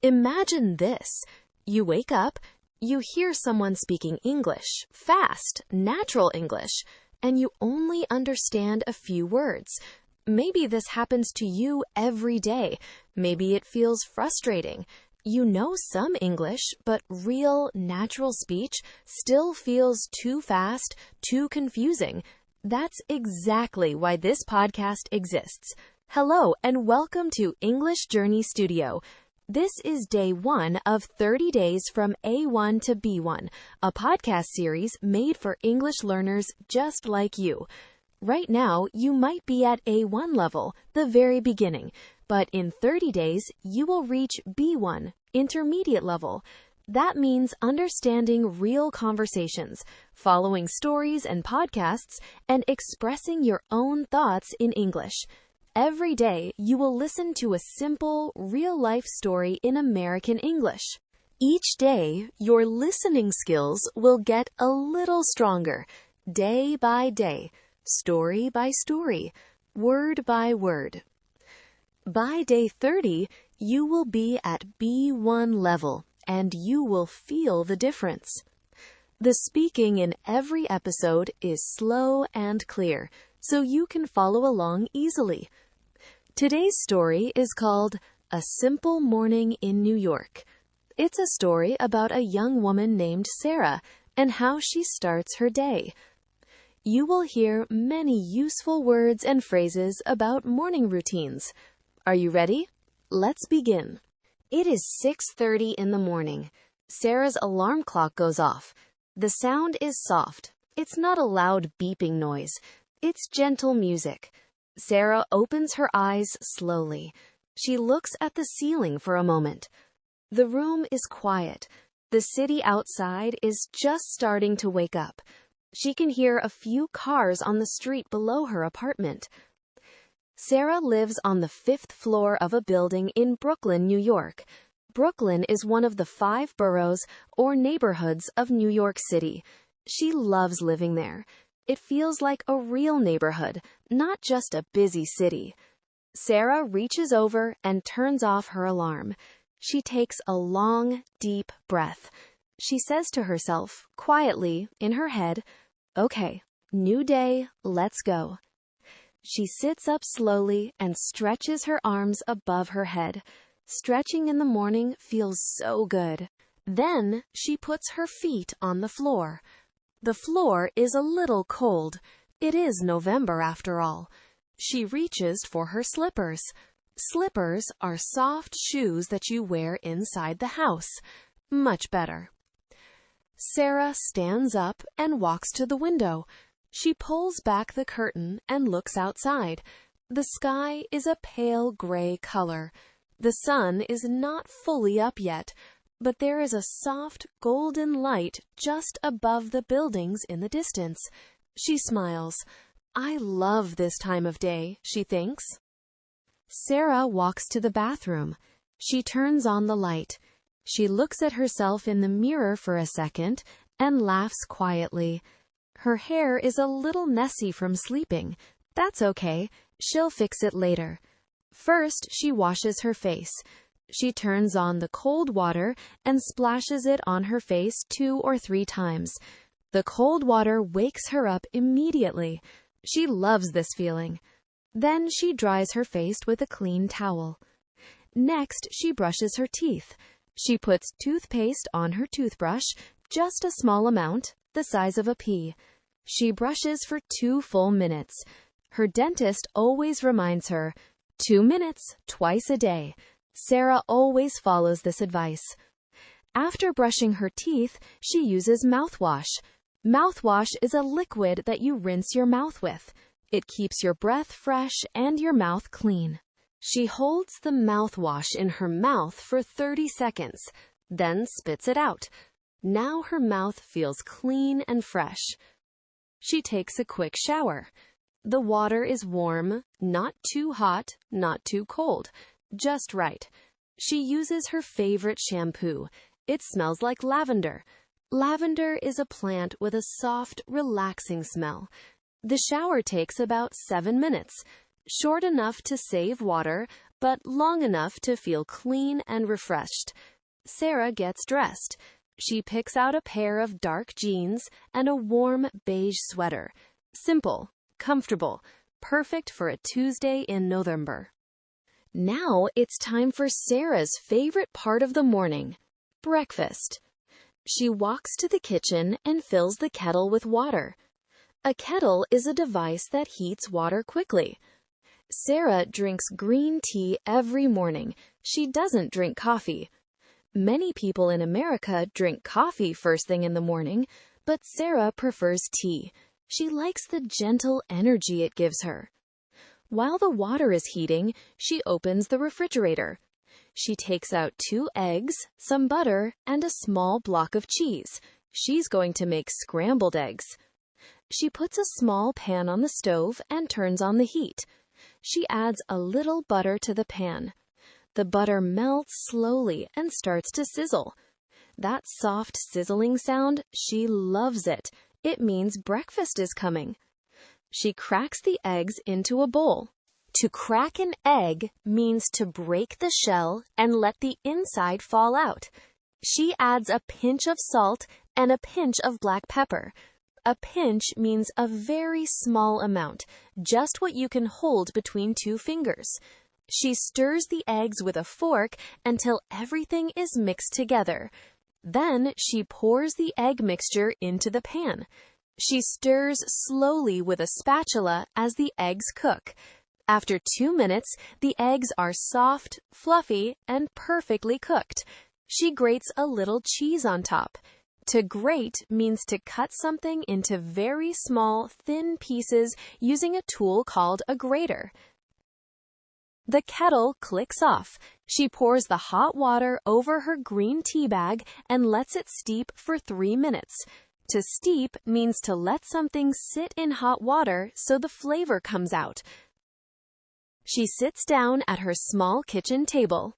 Imagine this. You wake up, you hear someone speaking English, fast, natural English, and you only understand a few words. Maybe this happens to you every day. Maybe it feels frustrating. You know some English, but real, natural speech still feels too fast, too confusing. That's exactly why this podcast exists. Hello, and welcome to English Journey Studio. This is day 1 of 30 Days from A1 to B1, a podcast series made for English learners just like you. Right now, you might be at A1 level, the very beginning, but in 30 days, you will reach B1, intermediate level. That means understanding real conversations, following stories and podcasts, and expressing your own thoughts in English. Every day, you will listen to a simple, real-life story in American English. Each day, your listening skills will get a little stronger, day by day, story by story, word by word. By day 30, you will be at B1 level, and you will feel the difference. The speaking in every episode is slow and clear, so you can follow along easily. Today's story is called A Simple Morning in New York. It's a story about a young woman named Sarah and how she starts her day. You will hear many useful words and phrases about morning routines. Are you ready? Let's begin. It is 6:30 in the morning. Sarah's alarm clock goes off. The sound is soft. It's not a loud beeping noise. It's gentle music. Sarah opens her eyes slowly. She looks at the ceiling for a moment. The room is quiet. The city outside is just starting to wake up. She can hear a few cars on the street below her apartment. Sarah lives on the 5th floor of a building in Brooklyn, New York. Brooklyn is one of the 5 boroughs or neighborhoods of New York City. She loves living there. It feels like a real neighborhood, not just a busy city. Sarah reaches over and turns off her alarm. She takes a long, deep breath. She says to herself, quietly, in her head, "Okay, new day, let's go." She sits up slowly and stretches her arms above her head. Stretching in the morning feels so good. Then she puts her feet on the floor. The floor is a little cold. It is November after all. She reaches for her slippers. Slippers are soft shoes that you wear inside the house. Much better. Sarah stands up and walks to the window. She pulls back the curtain and looks outside. The sky is a pale gray color. The sun is not fully up yet, but there is a soft golden light just above the buildings in the distance. She smiles. "I love this time of day," she thinks. Sarah walks to the bathroom. She turns on the light. She looks at herself in the mirror for a second and laughs quietly. Her hair is a little messy from sleeping. That's okay. She'll fix it later. First, she washes her face. She turns on the cold water and splashes it on her face 2 or 3 times. The cold water wakes her up immediately. She loves this feeling. Then she dries her face with a clean towel. Next, she brushes her teeth. She puts toothpaste on her toothbrush, just a small amount, the size of a pea. She brushes for 2 full minutes. Her dentist always reminds her, 2 minutes, twice a day. Sarah always follows this advice. After brushing her teeth, she uses mouthwash. Mouthwash is a liquid that you rinse your mouth with. It keeps your breath fresh and your mouth clean. She holds the mouthwash in her mouth for 30 seconds, then spits it out. Now her mouth feels clean and fresh. She takes a quick shower. The water is warm, not too hot, not too cold. Just right. She uses her favorite shampoo. It smells like lavender. Lavender is a plant with a soft, relaxing smell. The shower takes about 7 minutes. Short enough to save water, but long enough to feel clean and refreshed. Sarah gets dressed. She picks out a pair of dark jeans and a warm beige sweater. Simple, comfortable, perfect for a Tuesday in November. Now it's time for Sarah's favorite part of the morning, breakfast. She walks to the kitchen and fills the kettle with water. A kettle is a device that heats water quickly. Sarah drinks green tea every morning. She doesn't drink coffee. Many people in America drink coffee first thing in the morning, but Sarah prefers tea. She likes the gentle energy it gives her. While the water is heating, she opens the refrigerator. She takes out 2 eggs, some butter, and a small block of cheese. She's going to make scrambled eggs. She puts a small pan on the stove and turns on the heat. She adds a little butter to the pan. The butter melts slowly and starts to sizzle. That soft sizzling sound, she loves it. It means breakfast is coming. She cracks the eggs into a bowl. To crack an egg means to break the shell and let the inside fall out. She adds a pinch of salt and a pinch of black pepper. A pinch means a very small amount, just what you can hold between 2 fingers. She stirs the eggs with a fork until everything is mixed together. Then she pours the egg mixture into the pan. She stirs slowly with a spatula as the eggs cook. After 2 minutes, the eggs are soft, fluffy, and perfectly cooked. She grates a little cheese on top. To grate means to cut something into very small, thin pieces using a tool called a grater. The kettle clicks off. She pours the hot water over her green tea bag and lets it steep for 3 minutes. To steep means to let something sit in hot water so the flavor comes out. She sits down at her small kitchen table.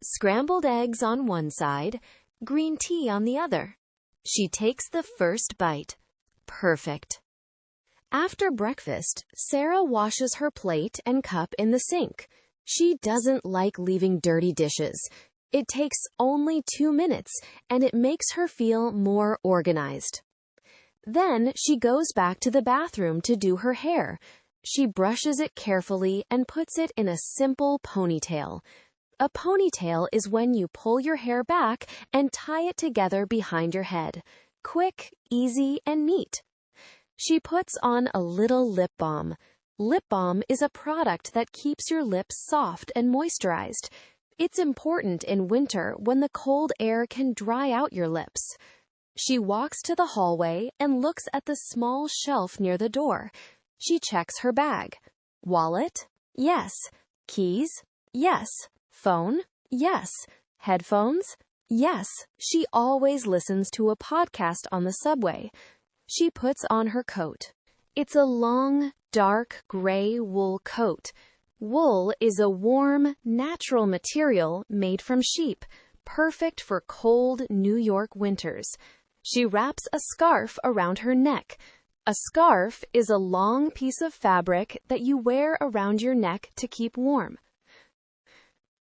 Scrambled eggs on one side, green tea on the other. She takes the first bite. Perfect. After breakfast, Sarah washes her plate and cup in the sink. She doesn't like leaving dirty dishes. It takes only 2 minutes, and it makes her feel more organized. Then she goes back to the bathroom to do her hair. She brushes it carefully and puts it in a simple ponytail. A ponytail is when you pull your hair back and tie it together behind your head. Quick, easy, and neat. She puts on a little lip balm. Lip balm is a product that keeps your lips soft and moisturized. It's important in winter when the cold air can dry out your lips. She walks to the hallway and looks at the small shelf near the door. She checks her bag. Wallet? Yes. Keys? Yes. Phone? Yes. Headphones? Yes. She always listens to a podcast on the subway. She puts on her coat. It's a long, dark gray wool coat. Wool is a warm, natural material made from sheep, perfect for cold New York winters. She wraps a scarf around her neck. A scarf is a long piece of fabric that you wear around your neck to keep warm.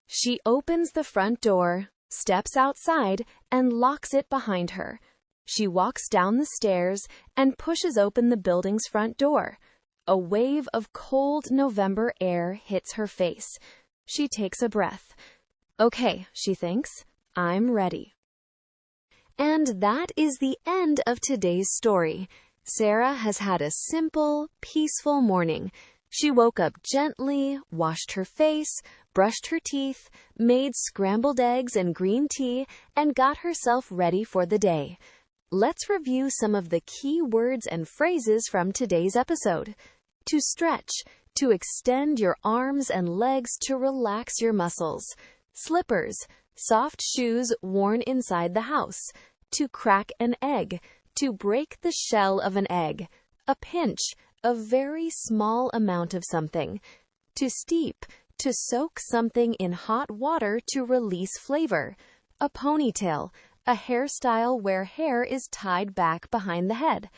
She opens the front door, steps outside, and locks it behind her. She walks down the stairs and pushes open the building's front door. A wave of cold November air hits her face. She takes a breath. Okay, she thinks, I'm ready. And that is the end of today's story. Sarah has had a simple, peaceful morning. She woke up gently, washed her face, brushed her teeth, made scrambled eggs and green tea, and got herself ready for the day. Let's review some of the key words and phrases from today's episode. To stretch, to extend your arms and legs to relax your muscles. Slippers, soft shoes worn inside the house. To crack an egg, to break the shell of an egg. A pinch, a very small amount of something. To steep, to soak something in hot water to release flavor. A ponytail, a hairstyle where hair is tied back behind the head.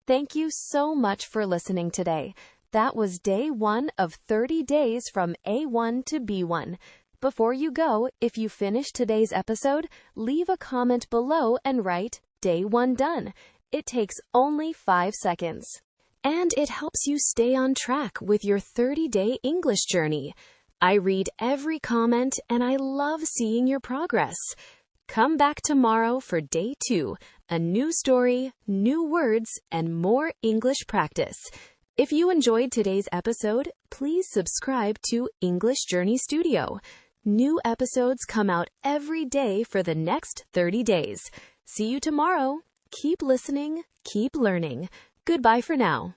Thank you so much for listening today. That was day 1 of 30 days from A1 to B1. Before you go, if you finish today's episode, leave a comment below and write, Day 1 done. It takes only 5 seconds. And it helps you stay on track with your 30-day English journey. I read every comment and I love seeing your progress. Come back tomorrow for day 2, a new story, new words, and more English practice. If you enjoyed today's episode, please subscribe to English Journey Studio. New episodes come out every day for the next 30 days. See you tomorrow. Keep listening, keep learning. Goodbye for now.